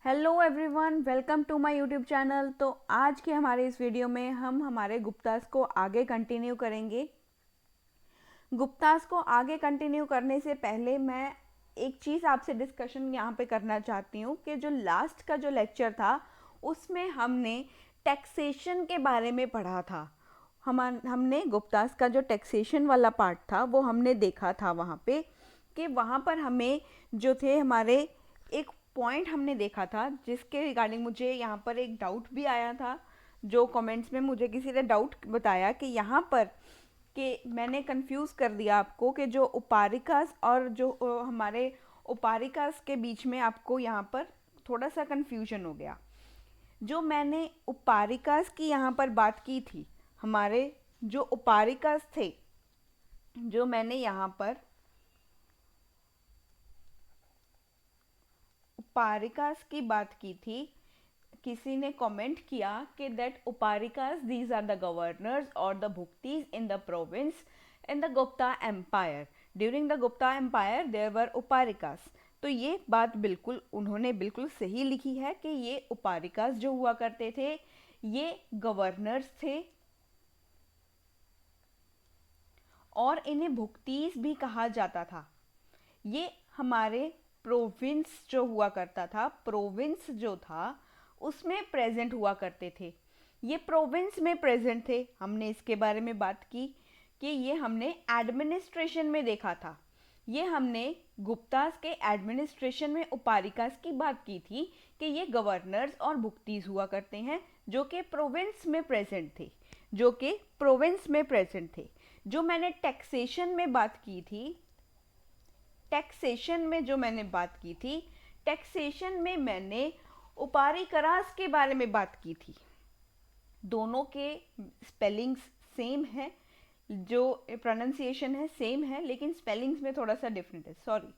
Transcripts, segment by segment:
Hello everyone, welcome to my YouTube channel. तो आज के हमारे इस वीडियो में हम हमारे गुप्तास को आगे कंटिन्यू करेंगे। गुप्तास को आगे कंटिन्यू करने से पहले मैं एक चीज़ आपसे डिस्कशन यहाँ पे करना चाहती हूँ कि जो लास्ट का जो लेक्चर था उसमें हमने टैक्सेशन के बारे में पढ़ा था। हमने गुप्तास का जो टैक्सेशन वाला पार्ट था वो हमने देखा था वहाँ पे कि वहाँ पर हमें जो थे हमारे एक पॉइंट हमने देखा था जिसके रिगार्डिंग मुझे यहाँ पर एक डाउट भी आया था। जो कमेंट्स में मुझे किसी ने डाउट बताया कि यहाँ पर कि मैंने कंफ्यूज कर दिया आपको कि जो उपारिकास और जो हमारे उपारिकास के बीच में आपको यहाँ पर थोड़ा सा कंफ्यूजन हो गया। जो मैंने उपारिकास की यहाँ पर बात की थी, हमारे जो उपारिकास थे, जो मैंने यहाँ पर उपारिकास की बात की थी, किसी ने कमेंट किया कि that uparikas these are the governors और the bhuktis in the province in the Gupta empire. During the Gupta empire there were uparikas. तो ये बात बिल्कुल उन्होंने बिल्कुल सही लिखी है कि ये उपारिकास जो हुआ करते थे ये गवर्नर्स थे और इन्हें भुक्तीज भी कहा जाता था। ये हमारे प्रोविंस जो हुआ करता था, प्रोविंस जो था उसमें प्रेजेंट हुआ करते थे। ये प्रोविंस में प्रेजेंट थे। हमने इसके बारे में बात की कि ये हमने एडमिनिस्ट्रेशन में देखा था। ये हमने गुप्तास के एडमिनिस्ट्रेशन में उपारिकास की बात की थी कि ये गवर्नर्स और भुक्तीज हुआ करते हैं जो कि प्रोविंस में प्रेजेंट थे, जो कि प्रोविंस में प्रेजेंट थे। जो मैंने टैक्सेशन में बात की थी, टैक्सेशन में जो मैंने बात की थी, टैक्सेशन में मैंने उपारिकरास के बारे में बात की थी। दोनों के स्पेलिंग्स सेम है, जो प्रोनाउंसिएशन है सेम है, लेकिन स्पेलिंग्स में थोड़ा सा डिफरेंट है। सॉरी,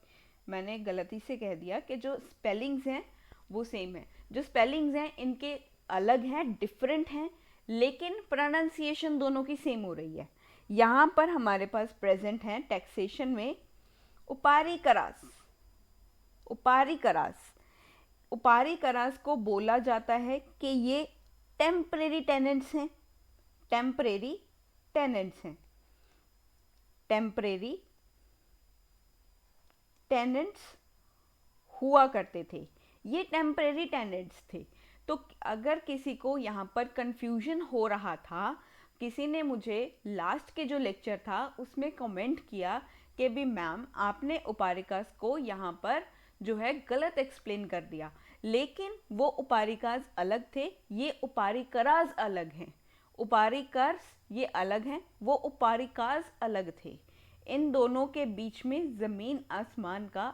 मैंने गलती से कह दिया कि जो स्पेलिंग्स हैं वो सेम है। जो स्पेलिंग्स हैं इनके अलग हैं, डिफरेंट हैं, लेकिन प्रोनाउंसिएशन दोनों की सेम हो रही है। यहाँ पर हमारे पास प्रेजेंट है टैक्सेशन में उपारिकरास। उपारिकरास उपारिकरास को बोला जाता है कि ये टेम्परेरी टेनेंट्स हैं। टेम्परेरी टेनेंट्स हैं। टेम्परेरी टेनेंट्स हुआ करते थे। ये टेम्परेरी टेनेंट्स थे। तो अगर किसी को यहाँ पर कंफ्यूजन हो रहा था, किसी ने मुझे लास्ट के जो लेक्चर था उसमें कमेंट किया कि भी मैम आपने उपारिकास को यहाँ पर जो है गलत एक्सप्लेन कर दिया, लेकिन वो उपारिकास अलग थे, ये उपारिकरास अलग हैं। उपारिकर्स ये अलग हैं, वो उपारिकास अलग थे। इन दोनों के बीच में ज़मीन आसमान का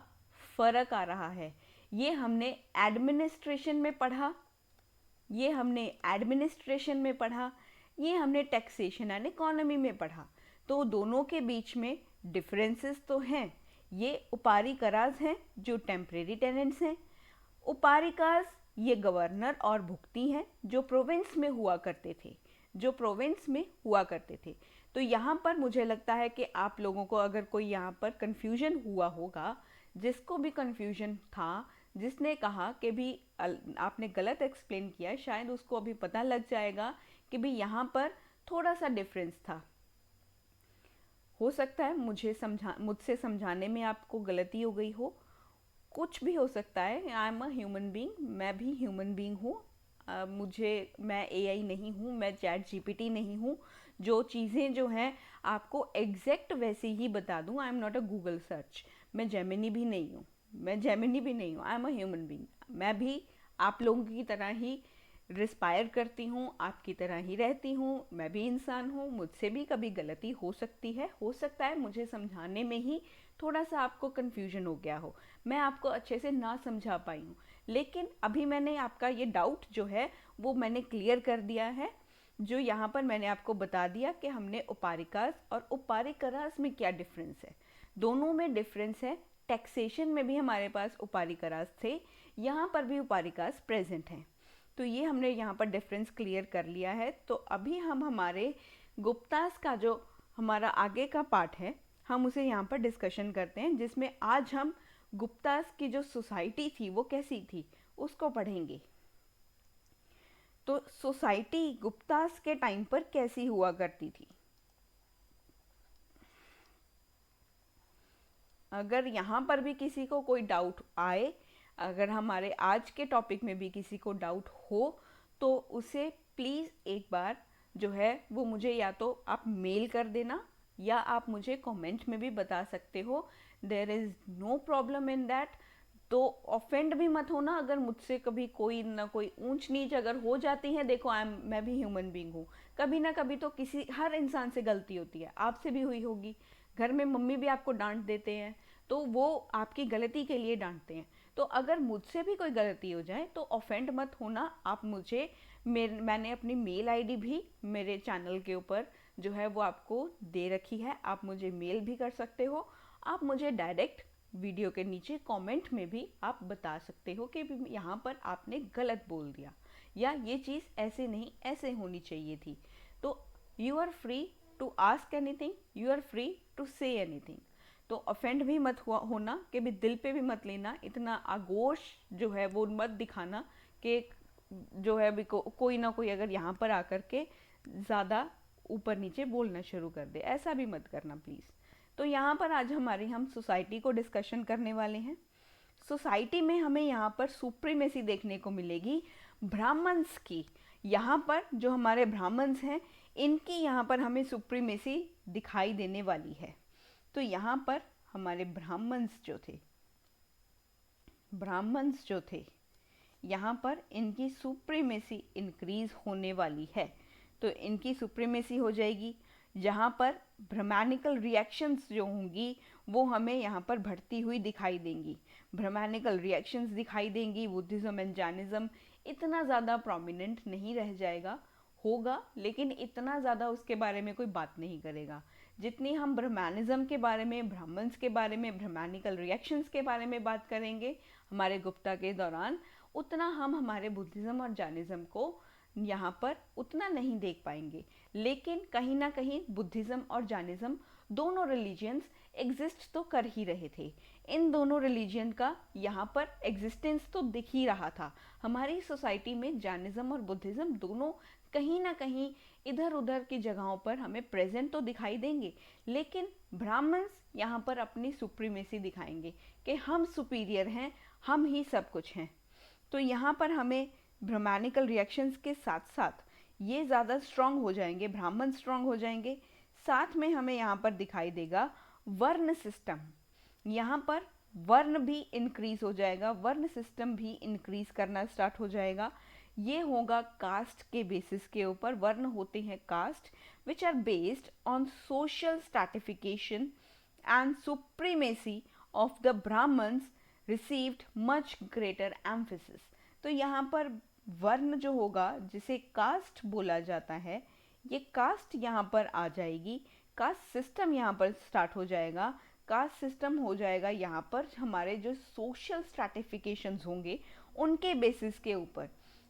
फ़र्क आ रहा है। ये हमने एडमिनिस्ट्रेशन में पढ़ा, ये हमने एडमिनिस्ट्रेशन में पढ़ा, ये हमने टैक्सेशन एंड इकोनॉमी में पढ़ा। तो दोनों के बीच में डिफरेंसेस तो हैं। ये उपारिकरास हैं जो टेम्परेरी टेनेंट्स हैं। उपारिकास ये गवर्नर और भुक्ती हैं जो प्रोविंस में हुआ करते थे, जो प्रोविंस में हुआ करते थे। तो यहाँ पर मुझे लगता है कि आप लोगों को अगर कोई यहाँ पर कन्फ्यूजन हुआ होगा, जिसको भी कन्फ्यूजन था, जिसने कहा कि भी आपने गलत एक्सप्लेन किया, शायद उसको अभी पता लग जाएगा कि भी यहाँ पर थोड़ा सा डिफरेंस था। हो सकता है मुझसे समझाने में आपको गलती हो गई हो, कुछ भी हो सकता है। I am a human being, मैं भी ह्यूमन बीइंग हूँ। मैं एआई नहीं हूँ, मैं चैट जीपीटी नहीं हूँ जो चीज़ें जो हैं आपको एग्जैक्ट वैसे ही बता दूँ। I am not a Google search. मैं जेमिनी भी नहीं हूँ, I am a human being. मैं भी आप लोगों की तरह ही रिस्पायर करती हूँ, आपकी तरह ही रहती हूँ, मैं भी इंसान हूँ, मुझसे भी कभी गलती हो सकती है। हो सकता है मुझे समझाने में ही थोड़ा सा आपको कन्फ्यूजन हो गया हो, मैं आपको अच्छे से ना समझा पाई हूँ, लेकिन अभी मैंने आपका ये डाउट जो है वो मैंने क्लियर कर दिया है। जो यहाँ पर मैंने आपको बता दिया कि हमने उपारिकास और उपारिकरास में क्या डिफरेंस है। दोनों में डिफरेंस है। टैक्सेशन में भी हमारे पास उपारिकरास थे, यहाँ पर भी उपारिकास प्रेजेंट हैं। तो ये हमने यहाँ पर डिफरेंस क्लियर कर लिया है। तो अभी हम हमारे गुप्तास का जो हमारा आगे का पार्ट है हम उसे यहाँ पर डिस्कशन करते हैं, जिसमें आज हम गुप्तास की जो सोसाइटी थी वो कैसी थी उसको पढ़ेंगे। तो सोसाइटी गुप्तास के टाइम पर कैसी हुआ करती थी। अगर यहाँ पर भी किसी को कोई डाउट आए, अगर हमारे आज के टॉपिक में भी किसी को डाउट हो, तो उसे प्लीज़ एक बार जो है वो मुझे या तो आप मेल कर देना या आप मुझे कमेंट में भी बता सकते हो। There is no problem in that. तो ऑफेंड भी मत होना अगर मुझसे कभी कोई ना कोई ऊंच नीच अगर हो जाती है। देखो मैं भी ह्यूमन बीइंग हूँ, कभी ना कभी तो किसी हर इंसान से गलती होती है, आपसे भी हुई होगी। घर में मम्मी भी आपको डांट देते हैं, तो वो आपकी गलती के लिए डांटते हैं। तो अगर मुझसे भी कोई गलती हो जाए तो ऑफेंड मत होना। आप मुझे मैंने अपनी मेल आईडी भी मेरे चैनल के ऊपर जो है वो आपको दे रखी है, आप मुझे मेल भी कर सकते हो। आप मुझे डायरेक्ट वीडियो के नीचे कमेंट में भी आप बता सकते हो कि यहाँ पर आपने गलत बोल दिया या ये चीज़ ऐसे नहीं ऐसे होनी चाहिए थी। तो you are free to ask anything, you are free to say anything. तो ऑफेंड भी मत होना कि भी दिल पे भी मत लेना, इतना आगोश जो है वो मत दिखाना कि जो है भी कोई ना कोई अगर यहाँ पर आकर के ज़्यादा ऊपर नीचे बोलना शुरू कर दे, ऐसा भी मत करना प्लीज़। तो यहाँ पर आज हम सोसाइटी को डिस्कशन करने वाले हैं। सोसाइटी में हमें यहाँ पर सुप्रीमेसी देखने को मिलेगी ब्राह्मण्स की। यहाँ पर जो हमारे ब्राह्मण्स हैं इनकी यहाँ पर हमें सुप्रीमेसी दिखाई देने वाली है। तो यहाँ पर हमारे ब्राह्मण्स जो थे यहाँ पर इनकी सुप्रीमेसी इंक्रीज होने वाली है। तो इनकी सुप्रीमेसी हो जाएगी, जहाँ पर ब्राह्मणिकल रिएक्शंस जो होंगी वो हमें यहाँ पर बढ़ती हुई दिखाई देंगी। ब्राह्मणिकल रिएक्शंस दिखाई देंगी। बुद्धिज़्म एंड जैनिज़्म इतना ज़्यादा प्रोमिनेंट नहीं रह जाएगा, होगा लेकिन इतना ज़्यादा उसके बारे में कोई बात नहीं करेगा। जितनी हम ब्राह्मणिज्म के बारे में, ब्राह्मण्स के बारे में, ब्राह्मणिकल रिएक्शंस के बारे में बात करेंगे हमारे गुप्ता के दौरान, उतना हम हमारे बुद्धिज़्म और जैनिज़्म को यहाँ पर उतना नहीं देख पाएंगे। लेकिन कहीं ना कहीं बुद्धिज़्म और जैनिज़्म दोनों रिलीजियंस एग्जिस्ट तो कर ही रहे थे। इन दोनों रिलीजियन का यहाँ पर एग्जिस्टेंस तो दिख ही रहा था। हमारी सोसाइटी में जैनिज़्म और बुद्धिज़्म दोनों कहीं ना कहीं इधर उधर की जगहों पर हमें प्रेजेंट तो दिखाई देंगे, लेकिन ब्राह्मण्स यहाँ पर अपनी सुप्रीमेसी दिखाएंगे कि हम सुपीरियर हैं, हम ही सब कुछ हैं। तो यहाँ पर हमें ब्राह्मणिकल रिएक्शंस के साथ साथ ये ज़्यादा स्ट्रांग हो जाएंगे, ब्राह्मण स्ट्रांग हो जाएंगे। साथ में हमें यहाँ पर दिखाई देगा वर्ण सिस्टम। यहाँ पर वर्ण भी इंक्रीज हो जाएगा, वर्ण सिस्टम भी इंक्रीज करना स्टार्ट हो जाएगा। ये होगा कास्ट के बेसिस के ऊपर। वर्ण होते हैं caste which are based on social stratification and supremacy of the Brahmans received much greater emphasis. तो यहाँ पर वर्ण जो होगा जिसे कास्ट बोला जाता है, ये कास्ट यहाँ पर आ जाएगी, कास्ट सिस्टम यहाँ पर स्टार्ट हो जाएगा। कास्ट सिस्टम हो जाएगा यहाँ पर हमारे जो सोशल स्ट्रैटिफिकेशंस होंगे उनके बेसिस के ऊपर,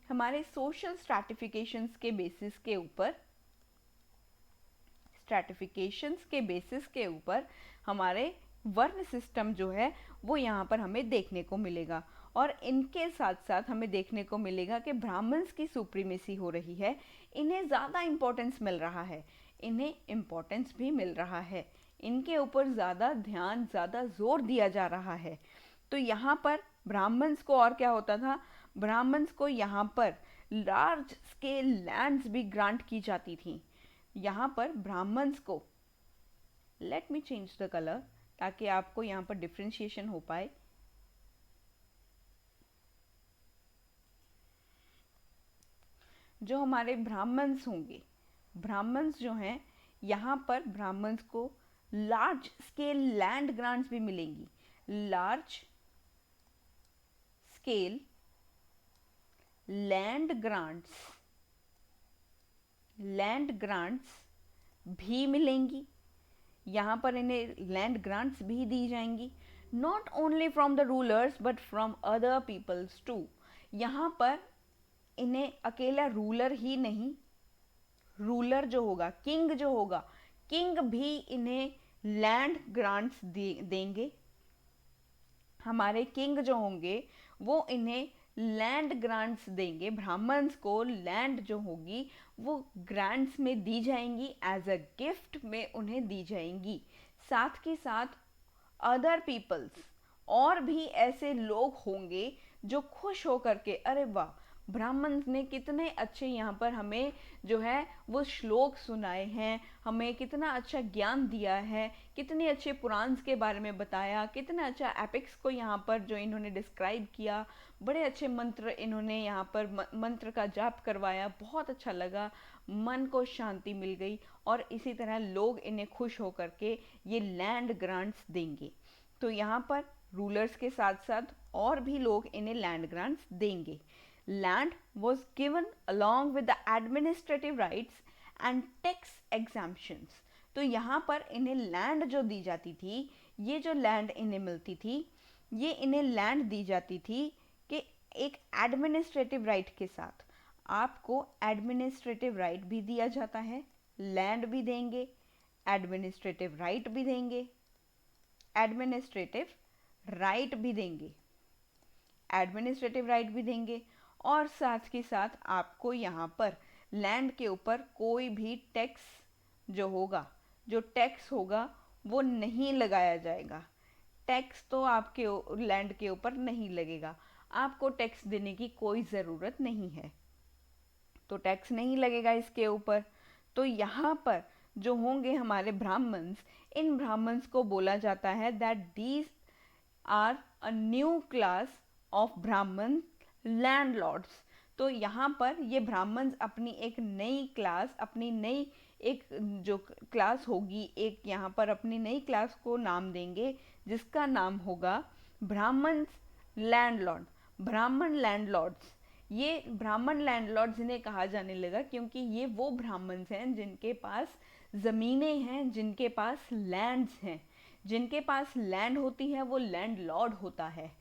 हमारे सोशल स्ट्रैटिफिकेशंस के बेसिस के ऊपर हमारे वर्ण सिस्टम जो है वो यहाँ पर हमें देखने को मिलेगा। और इनके साथ साथ हमें देखने को मिलेगा कि ब्राह्मण्स की सुप्रीमेसी हो रही है, इन्हें ज़्यादा इम्पोर्टेंस मिल रहा है, इनके ऊपर ज़्यादा ध्यान, ज़्यादा जोर दिया जा रहा है। तो यहाँ पर ब्राह्मण्स को और क्या होता था, ब्राह्मण्स को यहाँ पर लार्ज स्केल लैंड्स भी ग्रांट की जाती थी। यहाँ पर ब्राह्मण्स को, let me change the colour ताकि आपको यहाँ पर डिफ्रेंशिएशन हो पाए। जो हमारे ब्राह्मण्स होंगे, ब्राह्मण्स जो हैं यहाँ पर ब्राह्मण्स को लार्ज स्केल लैंड ग्रांट्स भी मिलेंगी। लार्ज स्केल लैंड ग्रांट्स भी मिलेंगी। यहाँ पर इन्हें लैंड ग्रांट्स भी दी जाएंगी। Not only from the rulers but from other peoples too. यहाँ पर इन्हें अकेला रूलर ही नहीं, रूलर जो होगा, किंग भी इन्हें लैंड ग्रांट्स देंगे। हमारे किंग जो होंगे वो इन्हें लैंड ग्रांट्स देंगे, ब्राह्मण्स को लैंड जो होगी वो ग्रांट्स में दी जाएंगी, एज अ गिफ्ट में उन्हें दी जाएंगी। साथ के साथ अदर पीपल्स, और भी ऐसे लोग होंगे जो खुश होकर के, अरे वाह, ब्राह्मण ने कितने अच्छे यहाँ पर हमें जो है वो श्लोक सुनाए हैं, हमें कितना अच्छा ज्ञान दिया है, कितने अच्छे पुराण्स के बारे में बताया, कितना अच्छा एपिक्स को यहाँ पर जो इन्होंने डिस्क्राइब किया, बड़े अच्छे मंत्र इन्होंने यहाँ पर मंत्र का जाप करवाया, बहुत अच्छा लगा, मन को शांति मिल गई। और इसी तरह लोग इन्हें खुश होकर के ये लैंड ग्रांट्स देंगे। तो यहाँ पर रूलर्स के साथ साथ और भी लोग इन्हें लैंड ग्रांट्स देंगे। Land was given along with the administrative rights and tax exemptions. तो यहाँ पर इन्हें लैंड जो दी जाती थी, ये जो लैंड इन्हें मिलती थी, ये इन्हें लैंड दी जाती थी कि एक एडमिनिस्ट्रेटिव राइट के साथ आपको एडमिनिस्ट्रेटिव राइट भी दिया जाता है, लैंड भी देंगे, एडमिनिस्ट्रेटिव राइट भी देंगे, एडमिनिस्ट्रेटिव राइट भी देंगे, एडमिनिस्ट्रेटिव राइट भी देंगे, और साथ के साथ आपको यहाँ पर लैंड के ऊपर कोई भी टैक्स जो होगा, जो टैक्स होगा वो नहीं लगाया जाएगा। टैक्स तो आपके लैंड के ऊपर नहीं लगेगा, आपको टैक्स देने की कोई ज़रूरत नहीं है, तो टैक्स नहीं लगेगा इसके ऊपर। तो यहाँ पर जो होंगे हमारे ब्राह्मण्स, इन ब्राह्मण्स को बोला जाता है that these are a new class of Brahman landlords. तो यहाँ पर ये ब्राह्मण्स अपनी एक नई क्लास, अपनी नई एक जो क्लास होगी, एक यहाँ पर अपनी नई क्लास को नाम देंगे जिसका नाम होगा ब्राह्मण्स लैंडलॉर्ड, ब्राह्मण लैंडलॉर्ड्स। ये ब्राह्मण लैंडलॉर्ड्स इन्हें कहा जाने लगा क्योंकि ये वो ब्राह्मण्स हैं जिनके पास ज़मीनें हैं, जिनके पास लैंड्स हैं। जिनके पास लैंड होती है वो लैंड लॉर्ड होता है।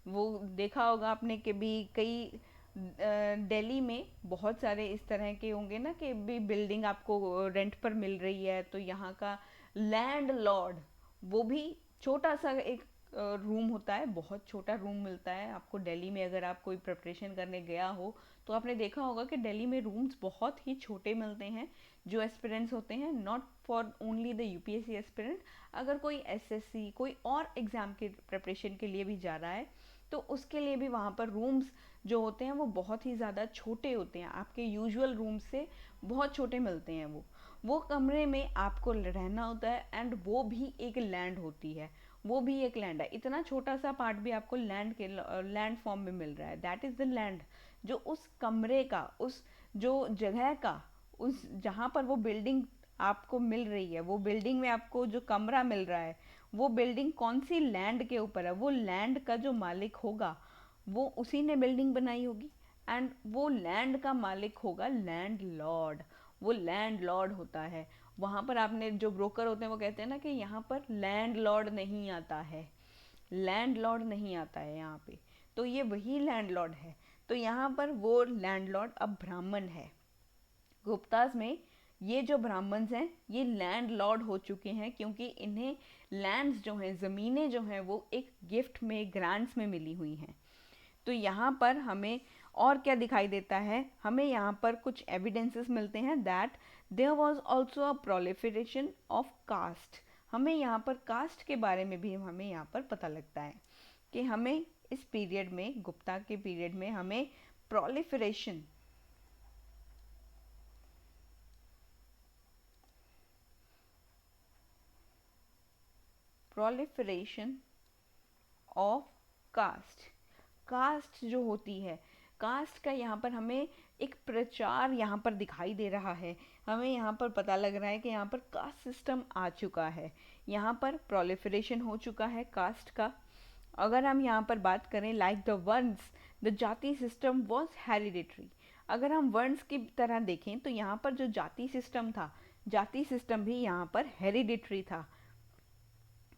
वो देखा होगा आपने कि भी कई दिल्ली में बहुत सारे इस तरह के होंगे ना कि भी बिल्डिंग आपको रेंट पर मिल रही है, तो यहाँ का लैंड लॉर्ड वो भी छोटा सा एक रूम होता है, बहुत छोटा रूम मिलता है आपको दिल्ली में। अगर आप कोई प्रिपरेशन करने गया हो तो आपने देखा होगा कि दिल्ली में रूम्स बहुत ही छोटे मिलते हैं। जो एस्पिरेंट्स होते हैं, not for only the UPSC aspirant, अगर कोई एसएससी कोई और एग्ज़ाम के प्रिपरेशन के लिए भी जा रहा है तो उसके लिए भी वहाँ पर रूम्स जो होते हैं वो बहुत ही ज़्यादा छोटे होते हैं, आपके यूजुअल रूम से बहुत छोटे मिलते हैं। वो कमरे में आपको रहना होता है, एंड वो भी एक लैंड होती है, वो भी एक लैंड है। इतना छोटा सा पार्ट भी आपको लैंड के लैंड फॉर्म में मिल रहा है, दैट इज़ द लैंड। जो उस कमरे का, उस जो जगह का, उस जहाँ पर वो बिल्डिंग आपको मिल रही है, वो बिल्डिंग में आपको जो कमरा मिल रहा है, वो बिल्डिंग कौन सी लैंड के ऊपर है, वो लैंड का जो मालिक होगा वो उसी ने बिल्डिंग बनाई होगी, एंड वो लैंड का मालिक होगा लैंड लॉर्ड, वो लैंड लॉर्ड होता है। वहाँ पर आपने जो ब्रोकर होते हैं वो कहते हैं ना कि यहाँ पर लैंड लॉर्ड नहीं आता है, लैंड लॉर्ड नहीं आता है यहाँ पे, तो ये वही लैंड लॉर्ड है। तो यहाँ पर वो लैंड लॉर्ड अब ब्राह्मण है। गुप्ताज में ये जो ब्राह्मण्स हैं ये लैंड लॉर्ड हो चुके हैं क्योंकि इन्हें लैंड्स जो हैं, ज़मीनें जो हैं वो एक गिफ्ट में, ग्रांट्स में मिली हुई हैं। तो यहाँ पर हमें और क्या दिखाई देता है, हमें यहाँ पर कुछ एविडेंसेस मिलते हैं that there was also a proliferation of caste. हमें यहाँ पर कास्ट के बारे में भी हमें यहाँ पर पता लगता है कि हमें इस पीरियड में, गुप्ता के पीरियड में, हमें प्रोलिफरेशन ऑफ कास्ट, कास्ट जो होती है, कास्ट का यहाँ पर हमें एक प्रचार यहाँ पर दिखाई दे रहा है। हमें यहाँ पर पता लग रहा है कि यहाँ पर कास्ट सिस्टम आ चुका है, यहाँ पर प्रोलिफरेशन हो चुका है कास्ट का। अगर हम यहाँ पर बात करें लाइक द वर्न्स, द जाति सिस्टम वॉज हेरिडिटरी। अगर हम वर्न्स की तरह देखें तो यहाँ पर जो जाति सिस्टम था, जाति सिस्टम भी यहाँ पर हेरिडिटरी था,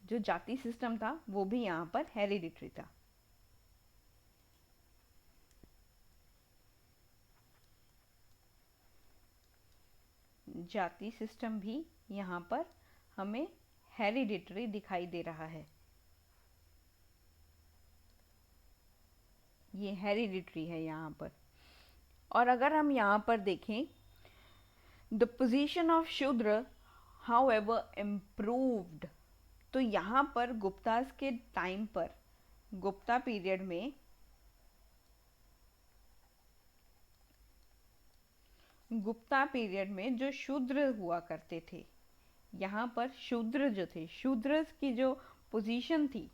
जो जाति सिस्टम था वो भी यहाँ पर हेरिडिटरी था। जाति सिस्टम भी यहाँ पर हमें हेरिडिटरी दिखाई दे रहा है। ये हेरिडिटरी है यहाँ पर। और अगर हम यहाँ पर देखें, द पोजीशन ऑफ शूद्र हाउ एवर इम्प्रूव्ड, तो यहाँ पर गुप्तास के टाइम पर, गुप्ता पीरियड में, गुप्ता पीरियड में जो शूद्र हुआ करते थे, यहाँ पर शूद्र जो थे, शूद्र की जो पोजीशन थी,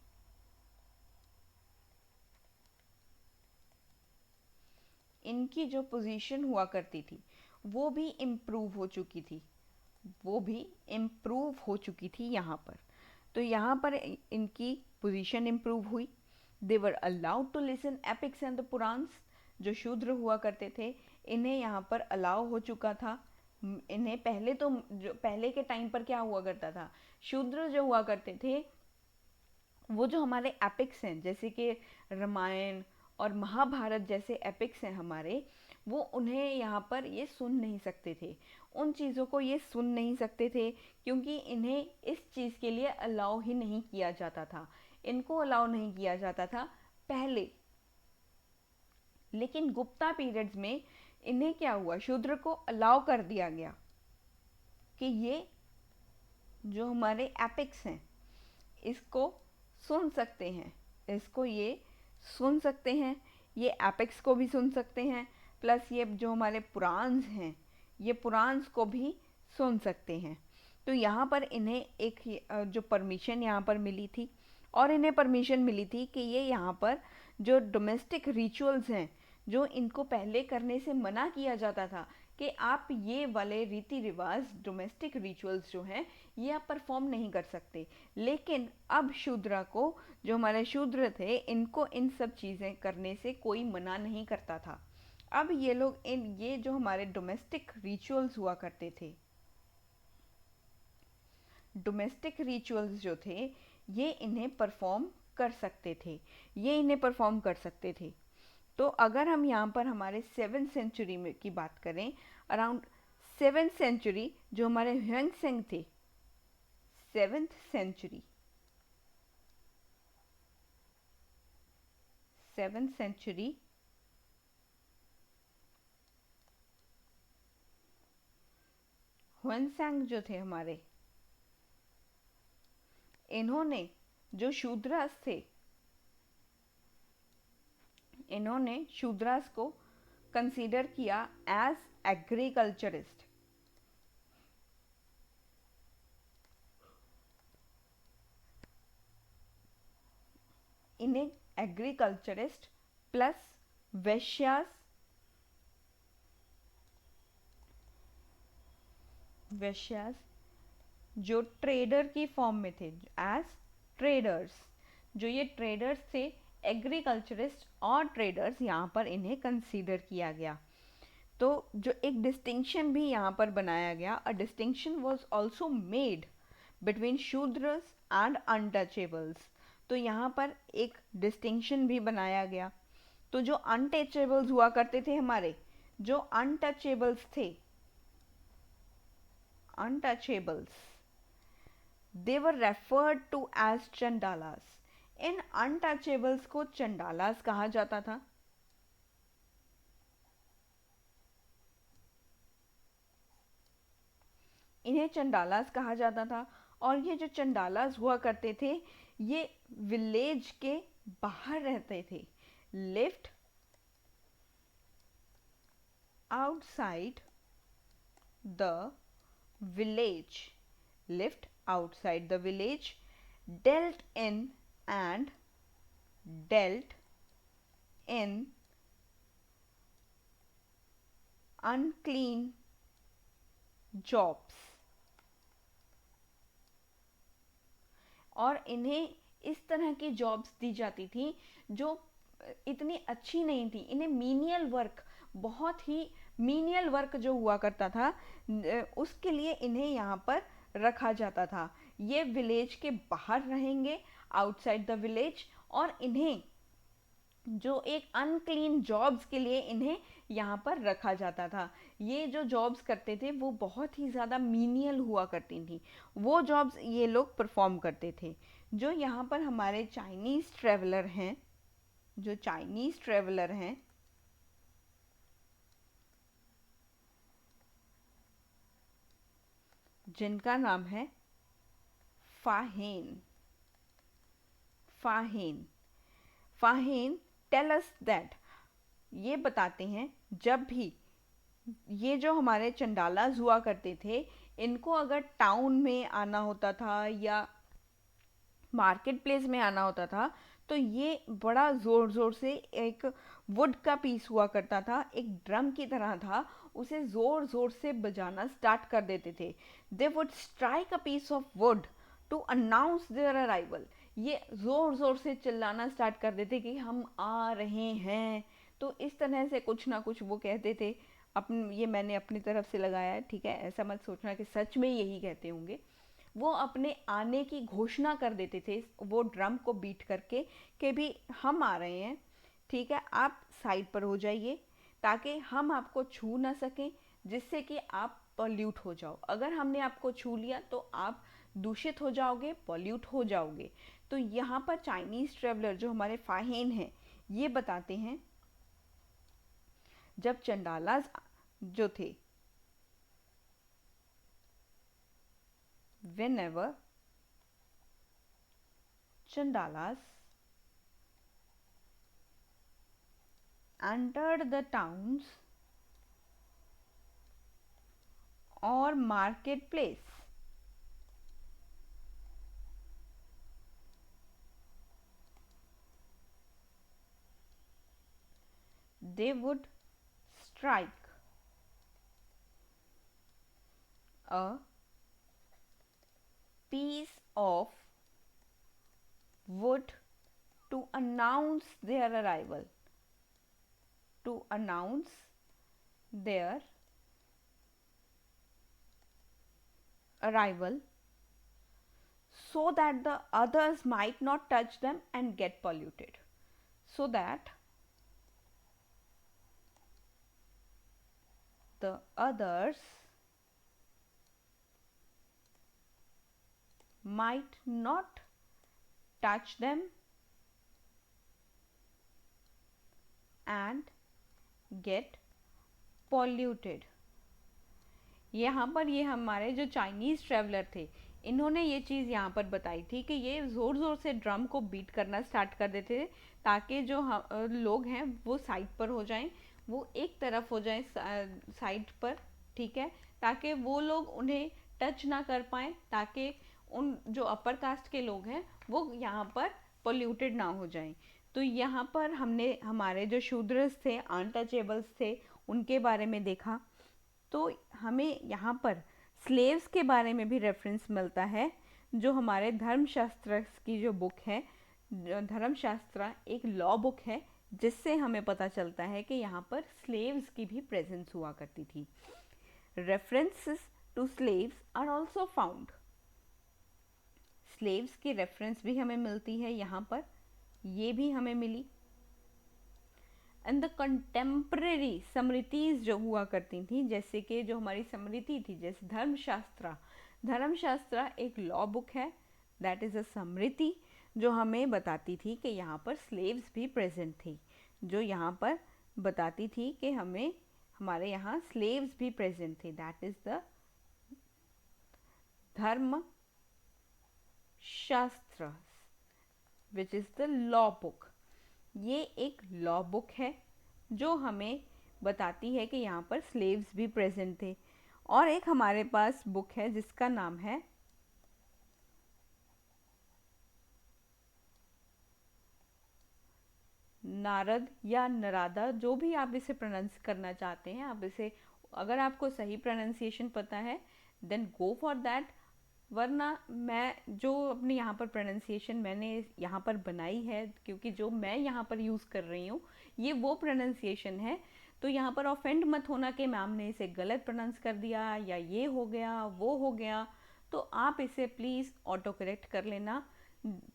इनकी जो पोजीशन हुआ करती थी वो भी इम्प्रूव हो चुकी थी, वो भी इम्प्रूव हो चुकी थी यहाँ पर। तो यहाँ पर इनकी पोजीशन इम्प्रूव हुई। They were allowed to listen epics and the Puranas, जो शूद्र हुआ करते थे इन्हें यहाँ पर अलाउ हो चुका था। इन्हें पहले तो जो पहले के टाइम पर क्या हुआ करता था, शूद्र जो हुआ करते थे वो जो हमारे एपिक्स हैं, जैसे कि रामायण और महाभारत जैसे एपिक्स हैं हमारे, वो उन्हें यहाँ पर ये सुन नहीं सकते थे, उन चीज़ों को ये सुन नहीं सकते थे, क्योंकि इन्हें इस चीज़ के लिए अलाउ ही नहीं किया जाता था, इनको अलाउ नहीं किया जाता था पहले। लेकिन गुप्ता पीरियड्स में इन्हें क्या हुआ, शूद्र को अलाउ कर दिया गया कि ये जो हमारे एपिक्स हैं इसको सुन सकते हैं, इसको ये सुन सकते हैं, ये एपिक्स को भी सुन सकते हैं, प्लस ये जो हमारे पुराण्स हैं ये पुराण्स को भी सुन सकते हैं। तो यहाँ पर इन्हें एक जो परमिशन यहाँ पर मिली थी, और इन्हें परमिशन मिली थी कि ये यहाँ पर जो डोमेस्टिक रिचुअल्स हैं, जो इनको पहले करने से मना किया जाता था कि आप ये वाले रीति रिवाज, डोमेस्टिक रिचुअल्स जो हैं ये आप परफॉर्म नहीं कर सकते, लेकिन अब शूद्रा को, जो हमारे शूद्र थे, इनको इन सब चीज़ें करने से कोई मना नहीं करता था। अब ये लोग ये जो हमारे डोमेस्टिक रिचुअल्स हुआ करते थे, डोमेस्टिक रिचुअल्स जो थे ये इन्हें परफॉर्म कर सकते थे, ये इन्हें परफॉर्म कर सकते थे। तो अगर हम यहाँ पर हमारे 7th सेंचुरी में की बात करें, अराउंड 7th सेंचुरी, जो हमारे ह्वेंगसेंग थे, 7th सेंचुरी, 7th सेंचुरी ह्वेंगसेंग जो थे हमारे, इन्होंने जो शूद्रास थे, इन्होंने शूद्रास को कंसीडर किया एज एग्रीकल्चरिस्ट। इन्हें एग्रीकल्चरिस्ट प्लस वैश्यास, वैश्यास जो ट्रेडर की फॉर्म में थे, एज ट्रेडर्स, जो ये ट्रेडर्स थे, एग्रीकल्चरिस्ट और ट्रेडर्स, यहाँ पर इन्हें कंसीडर किया गया। तो जो एक डिस्टिंक्शन भी यहाँ पर बनाया गया, a distinction was also made between Shudras and untouchables. तो यहाँ पर एक डिस्टिंक्शन भी बनाया गया। तो जो अनटचेबल्स हुआ करते थे हमारे, जो अनटचेबल्स थे, untouchables, they were referred to as chandalas। In untouchables को चंडालास कहा जाता था। इन्हें चंडालास कहा जाता था। और ये जो चंडालास हुआ करते थे ये विलेज के बाहर रहते थे, lived outside the village, lived outside the village, dealt in and dealt in unclean jobs। और इन्हें इस तरह की जॉब्स दी जाती थी जो इतनी अच्छी नहीं थी, इन्हें मीनियल वर्क, बहुत ही मीनियल वर्क जो हुआ करता था उसके लिए इन्हें यहाँ पर रखा जाता था। ये विलेज के बाहर रहेंगे, आउटसाइड द विलेज, और इन्हें जो एक अनक्लीन जॉब्स के लिए इन्हें यहाँ पर रखा जाता था। ये जो जॉब्स करते थे वो बहुत ही ज़्यादा मीनियल हुआ करती थी, वो जॉब्स ये लोग परफॉर्म करते थे। जो यहाँ पर हमारे चाइनीज़ ट्रेवलर हैं, जो चाइनीज ट्रेवलर हैं, जिनका नाम है फाहेन, फाहेन, फाहेन टेल अस दैट, ये बताते हैं जब भी ये जो हमारे चंडालाज हुआ करते थे, इनको अगर टाउन में आना होता था या मार्केट प्लेस में आना होता था, तो ये बड़ा ज़ोर ज़ोर से एक वुड का पीस हुआ करता था, एक ड्रम की तरह था, उसे ज़ोर ज़ोर से बजाना स्टार्ट कर देते थे। They would strike a piece of wood to announce their arrival. ये ज़ोर ज़ोर से चिल्लाना स्टार्ट कर देते कि हम आ रहे हैं। तो इस तरह से कुछ ना कुछ वो कहते थे। ये मैंने अपनी तरफ से लगाया है, ठीक है, ऐसा मत सोचना कि सच में यही कहते होंगे। वो अपने आने की घोषणा कर देते थे वो ड्रम को बीट करके कि भी हम आ रहे हैं, ठीक है, आप साइड पर हो जाइए ताकि हम आपको छू ना सकें, जिससे कि आप पॉल्यूट हो जाओ। अगर हमने आपको छू लिया तो आप दूषित हो जाओगे, पॉल्यूट हो जाओगे। तो यहाँ पर चाइनीज़ ट्रेवलर जो हमारे फाहेन हैं, ये बताते हैं जब चंडालाज जो थे, whenever chandalas entered the towns or marketplace, they would strike a piece of wood to announce their arrival, to announce their arrival, so that the others might not touch them and get polluted, so that the others might not touch them and get polluted। यहाँ पर ये हमारे जो Chinese traveller थे, इन्होंने ये चीज़ यहाँ पर बताई थी कि ये ज़ोर ज़ोर से ड्रम को बीट करना स्टार्ट कर देते थे ताकि जो लोग हैं वो साइड पर हो जाएं, वो एक तरफ हो जाएं साइड पर, ठीक है, ताकि वो लोग उन्हें टच ना कर पाएं, ताकि उन जो अपर कास्ट के लोग हैं वो यहाँ पर पोल्यूटेड ना हो जाएं। तो यहाँ पर हमने हमारे जो शूद्रस थे, अनटचेबल्स थे, उनके बारे में देखा। तो हमें यहाँ पर स्लेव्स के बारे में भी रेफरेंस मिलता है, जो हमारे धर्मशास्त्र की जो बुक है, धर्मशास्त्र एक लॉ बुक है, जिससे हमें पता चलता है कि यहाँ पर स्लेव्स की भी प्रेजेंस हुआ करती थी। References to slaves are also found, slaves की रेफरेंस भी हमें मिलती है यहाँ पर, ये भी हमें मिली। एंड द कंटेम्प्रेरी स्मृतिज जो हुआ करती थी, जैसे कि जो हमारी स्मृति थी, जैसे धर्मशास्त्र, धर्मशास्त्र एक लॉ बुक है, दैट इज़ अ स्मृति जो हमें बताती थी कि यहाँ पर स्लेव्स भी प्रेजेंट थी, जो यहाँ पर बताती थी कि हमें हमारे यहाँ स्लेव्स भी प्रेजेंट थे, दैट इज़ द धर्म शास्त्र which is the law book. ये एक लॉ बुक है जो हमें बताती है कि यहाँ पर स्लेव्स भी प्रेजेंट थे। और एक हमारे पास बुक है जिसका नाम है नारद या नरादा, जो भी आप इसे प्रोनाउंस करना चाहते हैं, आप इसे, अगर आपको सही प्रोनाउंसिएशन पता है देन गो फॉर दैट, वरना मैं जो अपनी यहाँ पर प्रोनाउंसिएशन मैंने यहाँ पर बनाई है, क्योंकि जो मैं यहाँ पर यूज़ कर रही हूँ ये वो प्रोनाउंसिएशन है, तो यहाँ पर ऑफेंड मत होना कि मैम ने इसे गलत प्रोनाउंस कर दिया या ये हो गया वो हो गया, तो आप इसे प्लीज़ ऑटो करेक्ट कर लेना।